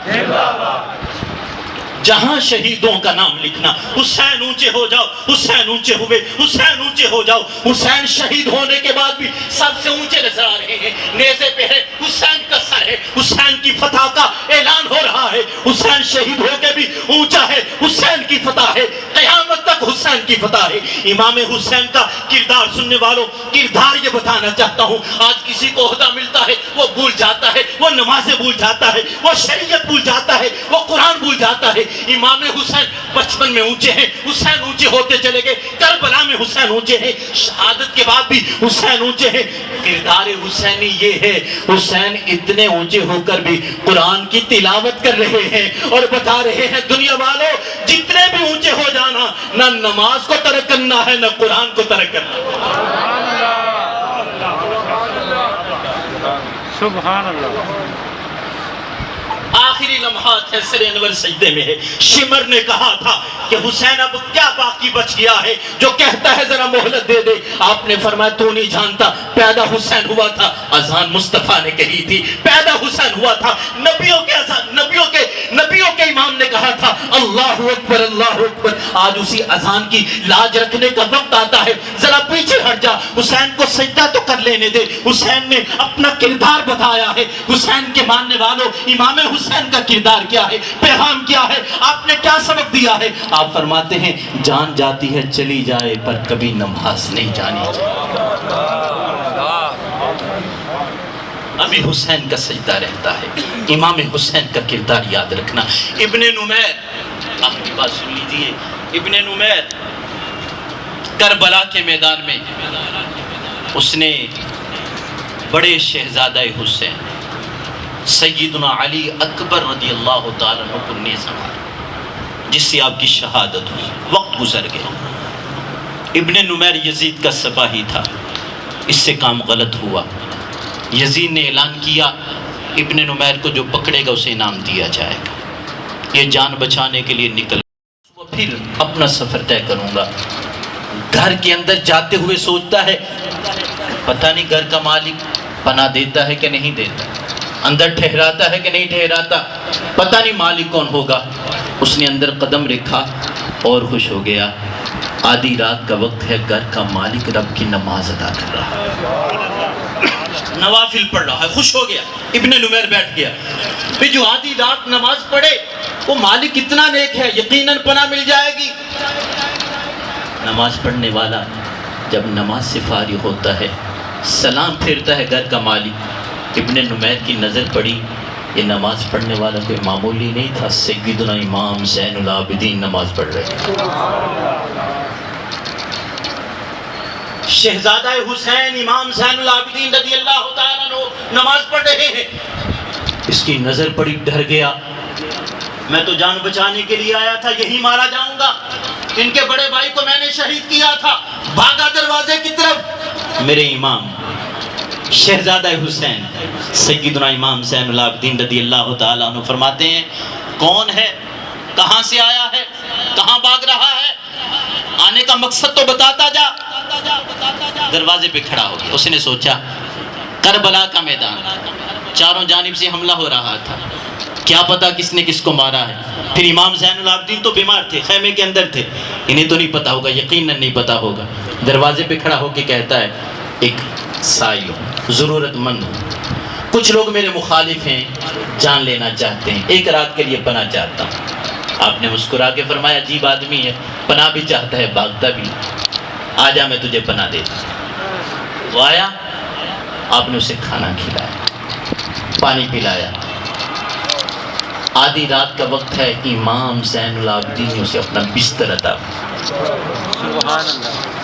S1: جہاں شہیدوں کا نام لکھنا. حسین اونچے ہو جاؤ, حسین اونچے ہوئے, حسین اونچے ہو جاؤ. حسین شہید ہونے کے بعد بھی سب سے اونچے نظر آ رہے ہیں. نیزے پہ ہے, حسین کا سر ہے, حسین کی فتح کا اعلان ہو رہا ہے. حسین شہید ہو کے بھی اونچا ہے, حسین کی فتح ہے, قیامت تک حسین کی فتح ہے. امام حسین کا کردار سننے والوں, کردار یہ بتانا چاہتا ہوں. آج کسی کو عہدہ ملتا ہے, وہ بھول جاتا ہے, وہ نمازیں بھول جاتا ہے, وہ شریعت بھول جاتا ہے, وہ قرآن بھول جاتا ہے. امام حسین بچپن میں اونچے ہیں, حسین اونچے ہوتے چلے گئے. کربلا میں حسین اونچے ہیں, شہادت کے بعد بھی حسین اونچے ہیں. کردار حسینی یہ ہے, حسین اتنے اونچے ہو کر بھی قرآن کی تلاوت کر رہے ہیں اور بتا رہے ہیں دنیا والوں, جتنے بھی اونچے ہو جانا, نہ نماز کو ترک کرنا ہے, نہ قرآن کو ترک کرنا ہے.
S2: سبحان اللہ.
S1: آخری لمحات ہے, سر انور سجدے میں ہے. شمر نے کہا تھا کہ حسین اب کیا باقی بچ گیا ہے جو کہتا ہے ذرا مہلت دے دے. آپ نے فرمایا تو نہیں جانتا, پیدا حسین ہوا تھا, اذان مصطفیٰ نے کہی تھی, پیدا حسین ہوا تھا. نبیوں کے اذان, نبیوں کے نبیوں کے امام نے کہا تھا اللہ اکبر اللہ اکبر، آج اسی اذان کی لاج رکھنے کا وقت آتا ہے۔ ذرا پیچھے ہٹ جا، حسین کو سجدہ تو کر لینے دے۔ حسین نے اپنا کردار بتایا ہے۔ حسین کے ماننے والوں، امام حسین کا کردار کیا ہے، پیغام کیا ہے، آپ نے کیا سبق دیا ہے؟ آپ فرماتے ہیں جان جاتی ہے چلی جائے پر کبھی نماز نہیں جانی چاہیے۔ ابھی حسین کا سجدہ رہتا ہے، امام حسین کا کردار یاد رکھنا۔ ابن نمیر، آپ کی بات سن لیجئے، ابن نمیر کربلا کے میدان میں اس نے بڑے شہزادہ حسین سیدنا علی اکبر رضی اللہ تعالیٰ عنہ کو نیز مارا، جس سے آپ کی شہادت ہوئی، وقت گزر گیا۔ ابن نمیر یزید کا سپاہی تھا، اس سے کام غلط ہوا۔ یزید نے اعلان کیا ابن نمیر کو جو پکڑے گا اسے انعام دیا جائے گا۔ یہ جان بچانے کے لیے نکل، پھر اپنا سفر طے کروں گا۔ گھر کے اندر جاتے ہوئے سوچتا ہے پتہ نہیں گھر کا مالک پناہ دیتا ہے کہ نہیں دیتا، اندر ٹھہراتا ہے کہ نہیں ٹھہراتا، پتہ نہیں مالک کون ہوگا۔ اس نے اندر قدم رکھا اور خوش ہو گیا، آدھی رات کا وقت ہے، گھر کا مالک رب کی نماز ادا کر رہا ہے، نوافل پڑھ رہا ہے، خوش ہو گیا۔ ابن نمیر بیٹھ گیا، پھر جو آدھی رات نماز پڑھے وہ مالک اتنا نیک ہے، یقیناً پناہ مل جائے گی۔ نماز پڑھنے والا جب نماز سے فارغ ہوتا ہے، سلام پھیرتا ہے گھر کا مالک۔ ابن نمیر کی نظر پڑی، یہ نماز پڑھنے والا کوئی معمولی نہیں تھا، سیدنا امام زین العابدین نماز پڑھ رہے ہیں۔ شہزادہ حسین امام زین العابدین رضی اللہ تعالیٰ عنہ نماز پڑھ رہے ہیں۔ اس کی نظر پڑی، ڈر گیا، میں تو جان بچانے کے لیے آیا تھا، یہی مارا جاؤں گا، ان کے بڑے بھائی کو میں نے شہید کیا تھا۔ بھاگا دروازے کی طرف، میرے امام شہزادہ حسین سیدنا امام زین العابدین رضی اللہ تعالیٰ عنہ فرماتے ہیں کون ہے، کہاں سے آیا ہے، کہاں بھاگ رہا ہے، آنے کا مقصد تو بتاتا جا۔ دروازے پہ کھڑا ہو گیا، اس نے سوچا کربلا کا میدان، چاروں جانب سے حملہ ہو رہا تھا، کیا پتا کس نے کس کو مارا ہے۔ پھر امام زین العابدین تو بیمار تھے، خیمے کے اندر تھے، انہیں تو نہیں پتا ہوگا، یقیناً نہیں پتا ہوگا۔ دروازے پہ کھڑا ہو کے کہتا ہے ایک سائل ہوں، ضرورت مند ہوں، کچھ لوگ میرے مخالف ہیں، جان لینا چاہتے ہیں، ایک رات کے لیے پناہ چاہتا ہوں۔ آپ نے مسکرا کے فرمایا عجیب آدمی ہے، پناہ بھی چاہتا ہے بھاگتا بھی، آجا میں تجھے پناہ دیتا ہوں۔ وہ آیا، آپ نے اسے کھانا کھلایا، پانی پلایا۔ آدھی رات کا وقت ہے، امام زین العابدین نے اسے اپنا بستر عطا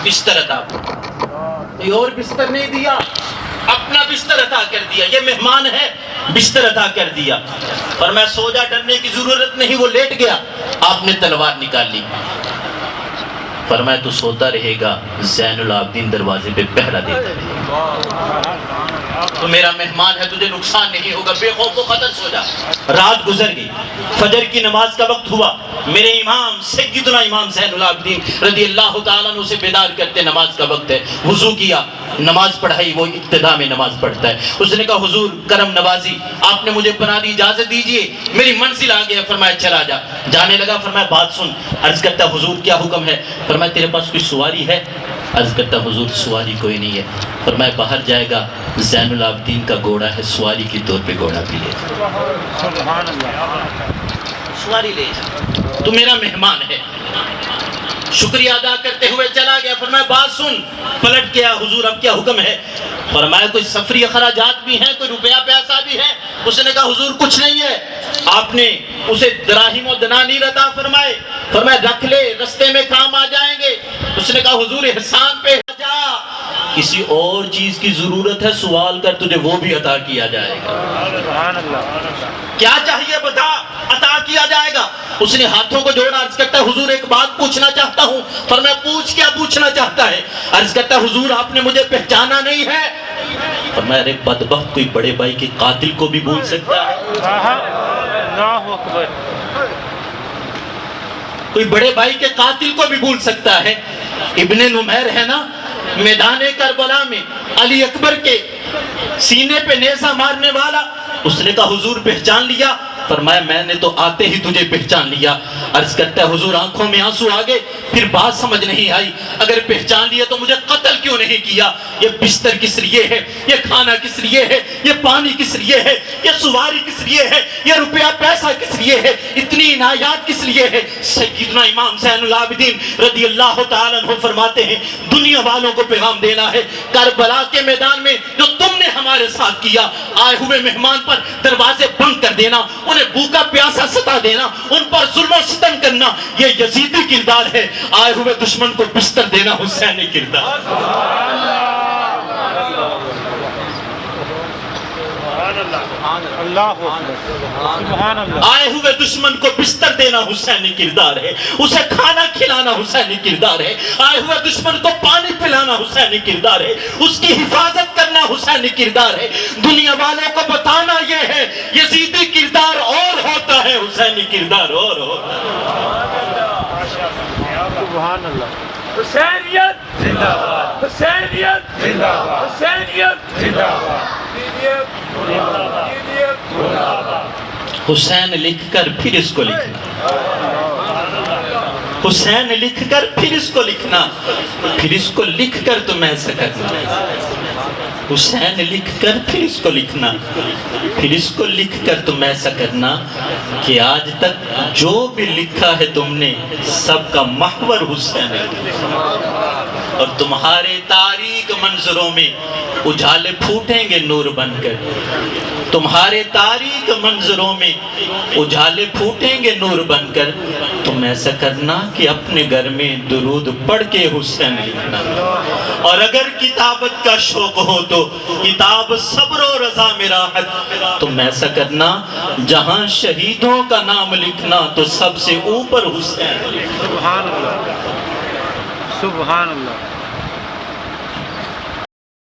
S1: بستر عطا یہ اور بستر نہیں دیا، اپنا بستر عطا کر دیا، یہ مہمان ہے، بستر عطا کر دیا۔ فرمایا سو جا، ڈرنے کی ضرورت نہیں، وہ لیٹ گیا۔ آپ نے تلوار نکال لی، فرمایا تو سوتا رہے گا، زین العابدین دروازے پہ پہرا دیتا رہے گا، تو میرا مہمان ہے، تجھے نقصان نہیں ہوگا، بے خوف و خطر سو جا۔ رات گزر گئی، فجر کی نماز کا وقت ہوا، میرے امام سیدنا امام زین العابدین رضی اللہ تعالیٰ عنہ سے بیدار کرتے نماز کا وقت ہے۔ وضو کیا، نماز پڑھائی، وہ ابتدا میں نماز پڑھتا ہے۔ اس نے کہا حضور کرم نوازی، آپ نے مجھے پناہ دی، اجازت دیجئے، میری منزل آ گیا۔ فرمایا چلا جا۔ جانے لگا، فرمایا بات سن، عرض کرتا حضور کیا حکم ہے؟ فرمایا تیرے پاس کوئی سواری ہے؟ عرض کرتا حضور سواری کوئی نہیں ہے۔ فرمایا باہر جائے گا، زین العابدین کا گھوڑا ہے، سواری کے طور پہ گھوڑا بھی لے جا، سواری لے جا، تو میرا مہمان ہے۔ شکریہ ادا کرتے ہوئے چلا گیا۔ فرمایا بات سن، پلٹ گیا، حضور اب کیا حکم ہے؟ فرمایا کوئی سفری اخراجات بھی ہیں، کوئی روپیہ پیسہ بھی ہے؟ اس نے کہا حضور کچھ نہیں ہے۔ آپ نے اسے دراہیم و دنانیر عطا فرمائے، فرمایا رکھ لے، رستے میں کام آ جائیں گے۔ اس نے کہا حضور احسان پہ جا، کسی اور چیز کی ضرورت ہے سوال کر، تجھے وہ بھی عطا کیا جائے گا، کیا چاہیے بتا، عطا کیا جائے گا۔ اس نے ہاتھوں کو جوڑا، عرض کرتا ہے حضور ایک بات پوچھنا چاہتا ہوں۔ فرمایا پوچھ، کیا پوچھنا چاہتا ہے؟ عرض کرتا ہے حضور آپ نے مجھے پہچانا نہیں ہے۔ فرمایا ارے بدبخت، کوئی بڑے بھائی کے قاتل کو بھی بھول سکتا ہے، کوئی بڑے بھائی کے قاتل کو بھی بھول سکتا ہے۔ ابن نمیر ہے نا، میدان کربلا میں علی اکبر کے سینے پہ نیزہ مارنے والا، اس نے کہا حضور پہچان لیا؟ فرمایا میں نے تو آتے ہی تجھے پہچان لیا۔ عرض کرتا ہے حضور آنکھوں میں آنسو آگے، پھر بات سمجھ نہیں آئی، اگر پہچان لیا تو مجھے قتل کیوں نہیں کیا؟ یہ بستر کس لیے ہے، یہ کھانا کس لیے ہے، یہ پانی کس لیے ہے، یہ سواری کس لیے ہے، یہ روپیہ پیسہ کس لیے ہے، اتنی عنایات کس لیے ہے؟ سیدنا امام زین العابدین رضی اللہ تعالیٰ عنہ فرماتے ہیں دنیا والوں کو پیغام دینا ہے، کربلا کے میدان میں جو تم نے ہمارے ساتھ کیا، آئے ہوئے مہمان پر دروازے بند کر دینا، انہیں بھوکا پیاسا ستا دینا، ان پر ظلم و ستم کرنا، یہ یزیدی کردار ہے۔ آئے ہوئے دشمن کو بستر دینا حسینی کردار۔ آئے ہوئے دشمن کو بستر دینا حسینی کردار ہے، اسے کھانا کھلانا حسینی کردار ہے، آئے ہوئے دشمن کو پانی پلانا حسینی کردار ہے، اس کی حفاظت کرنا حسینی کردار ہے۔ دنیا والوں کو بتانا یہ ہے یزیدی کردار اور ہوتا ہے، حسینی کردار اور ہوتا ہے۔
S3: سبحان اللہ۔
S2: حسینیت زندہ باد، حسینیت زندہ باد، حسینیت زندہ باد،
S1: حسین لکھ کر پھر اس کو لکھنا، حسین لکھ کر پھر اس کو لکھنا، پھر اس کو لکھ کر تم ایسا کرنا، حسین لکھ کر پھر اس کو لکھنا، پھر اس کو لکھ کر تم ایسا کرنا کہ آج تک جو بھی لکھا ہے تم نے سب کا محور حسین ہے، اور تمہارے تاریک منظروں میں اجالے پھوٹیں گے نور بن کر، تمہارے تاریک منظروں میں اجالے پھوٹیں گے نور بن کر، تم ایسا کرنا کہ اپنے گھر میں درود پڑھ کے حسین لکھنا، اور اگر کتابت کا شوق ہو تو کتاب صبر و رضا میں راحت، تم ایسا کرنا جہاں شہیدوں کا نام لکھنا تو سب سے اوپر حسین لکھنا۔
S3: سبحان اللہ، سبحان اللہ۔